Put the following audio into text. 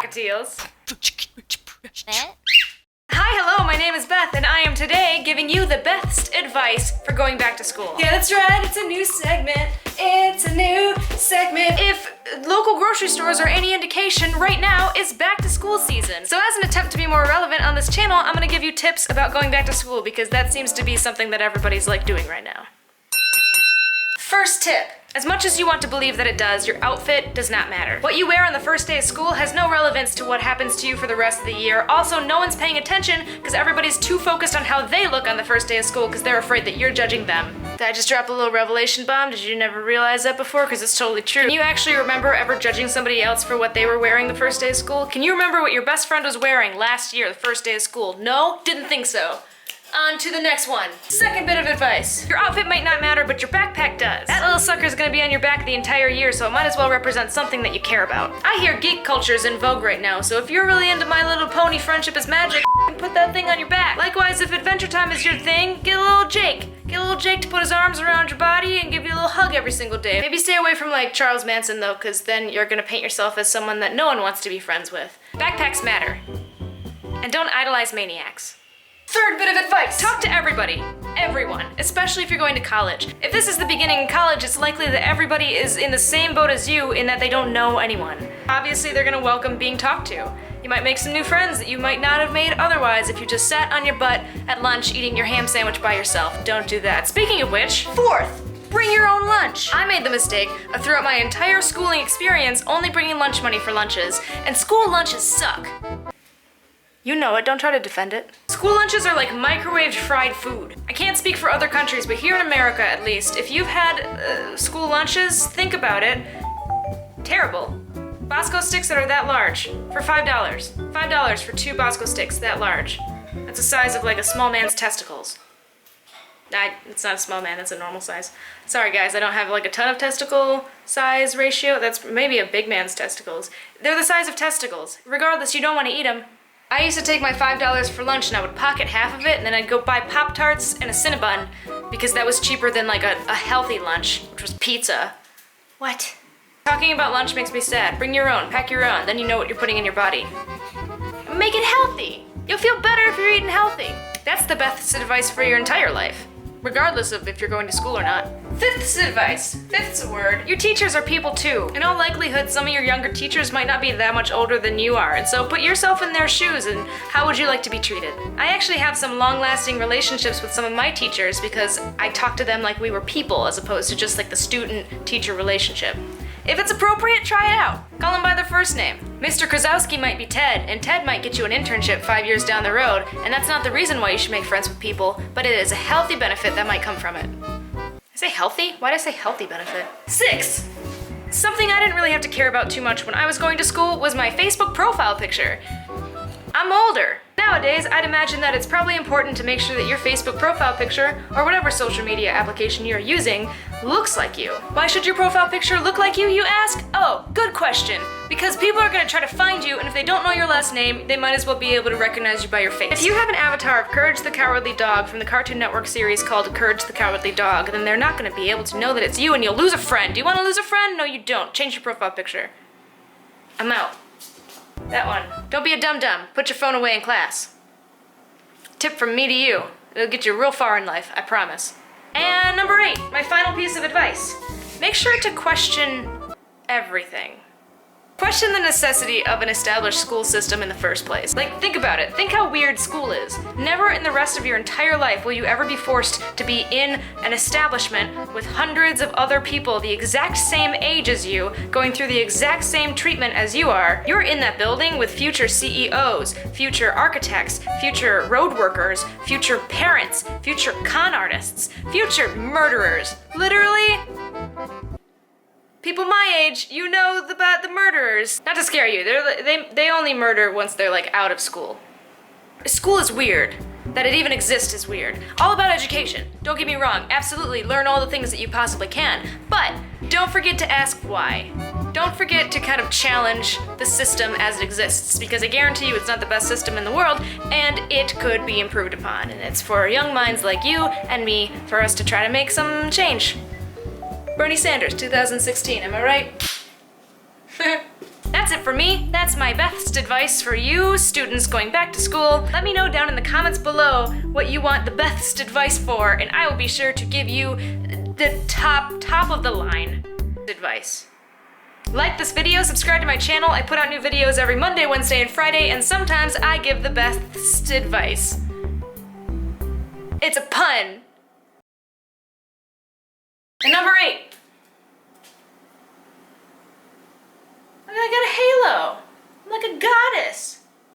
cockatiels. Beth? Hi, hello, my name is Beth, and I am today giving you the Bethst advice for going back to school. Yeah, that's right, it's a new segment. It's a new segment. If local grocery stores are any indication, right now is back to school season. So as an attempt to be more relevant on this channel, I'm gonna give you tips about going back to school because that seems to be something that everybody's like doing right now. First tip. As much as you want to believe that it does, your outfit does not matter. What you wear on the first day of school has no relevance to what happens to you for the rest of the year. Also, no one's paying attention because everybody's too focused on how they look on the first day of school because they're afraid that you're judging them. Did I just drop a little revelation bomb? Did you never realize that before? Because it's totally true. Can you actually remember ever judging somebody else for what they were wearing the first day of school? Can you remember what your best friend was wearing last year, the first day of school? No? Didn't think so. On to the next one. Second bit of advice. Your outfit might not matter, but your backpack does. That little sucker's gonna be on your back the entire year, so it might as well represent something that you care about. I hear geek culture is in vogue right now, so if you're really into My Little Pony Friendship is Magic, put that thing on your back. Likewise, if Adventure Time is your thing, get a little Jake. Get a little Jake to put his arms around your body and give you a little hug every single day. Maybe stay away from like Charles Manson though, because then you're gonna paint yourself as someone that no one wants to be friends with. Backpacks matter. And don't idolize maniacs. Third bit of advice. Talk to everybody. Everyone. Especially if you're going to college. If this is the beginning of college, it's likely that everybody is in the same boat as you in that they don't know anyone. Obviously, they're gonna welcome being talked to. You might make some new friends that you might not have made otherwise if you just sat on your butt at lunch eating your ham sandwich by yourself. Don't do that. Speaking of which, fourth, bring your own lunch. I made the mistake of throughout my entire schooling experience only bringing lunch money for lunches, and school lunches suck. You know it, don't try to defend it. School lunches are like microwaved fried food. I can't speak for other countries, but here in America at least, if you've had school lunches, think about it. Terrible. Bosco sticks that are that large for $5. $5 for 2 Bosco sticks that large. That's the size of like a small man's testicles. It's not a small man, that's a normal size. Sorry guys, I don't have like a ton of testicle size ratio. That's maybe a big man's testicles. They're the size of testicles. Regardless, you don't want to eat them. I used to take my $5 for lunch and I would pocket half of it and then I'd go buy Pop-Tarts and a Cinnabon because that was cheaper than like a healthy lunch, which was pizza. What? Talking about lunch makes me sad. Bring your own, pack your own, then you know what you're putting in your body. Make it healthy. You'll feel better if you're eating healthy. That's the best advice for your entire life, regardless of if you're going to school or not. Fifth advice. Fifth's a word. Your teachers are people too. In all likelihood, some of your younger teachers might not be that much older than you are, and so put yourself in their shoes and how would you like to be treated? I actually have some long-lasting relationships with some of my teachers because I talk to them like we were people as opposed to just like the student-teacher relationship. If it's appropriate, try it out. Call them by their first name. Mr. Krasowski might be Ted, and Ted might get you an internship 5 years down the road, and that's not the reason why you should make friends with people, but it is a healthy benefit that might come from it. I say healthy? Why did I say healthy benefit? 6. Something I didn't really have to care about too much when I was going to school was my Facebook profile picture. I'm older. Nowadays, I'd imagine that it's probably important to make sure that your Facebook profile picture, or whatever social media application you're using, looks like you. Why should your profile picture look like you ask? Oh, good question. Because people are gonna try to find you, and if they don't know your last name, they might as well be able to recognize you by your face. If you have an avatar of Courage the Cowardly Dog from the Cartoon Network series called Courage the Cowardly Dog, then they're not gonna be able to know that it's you and you'll lose a friend. Do you wanna lose a friend? No, you don't. Change your profile picture. I'm out. That one. Don't be a dum-dum. Put your phone away in class. Tip from me to you. It'll get you real far in life, I promise. And number 8, my final piece of advice. Make sure to question everything. Question the necessity of an established school system in the first place. Like, think about it. Think how weird school is. Never in the rest of your entire life will you ever be forced to be in an establishment with hundreds of other people the exact same age as you, going through the exact same treatment as you are. You're in that building with future CEOs, future architects, future road workers, future parents, future con artists, future murderers. Literally, people my age, you know about the murderers. Not to scare you, they only murder once they're like out of school. School is weird. That it even exists is weird. All about education. Don't get me wrong, absolutely learn all the things that you possibly can. But don't forget to ask why. Don't forget to kind of challenge the system as it exists, because I guarantee you it's not the best system in the world, and it could be improved upon. And it's for young minds like you and me for us to try to make some change. Bernie Sanders, 2016, am I right? That's it for me. That's my best advice for you students going back to school. Let me know down in the comments below what you want the best advice for, and I will be sure to give you the top of the line advice. Like this video, subscribe to my channel. I put out new videos every Monday, Wednesday, and Friday, and sometimes I give the best advice. It's a pun. And number 8.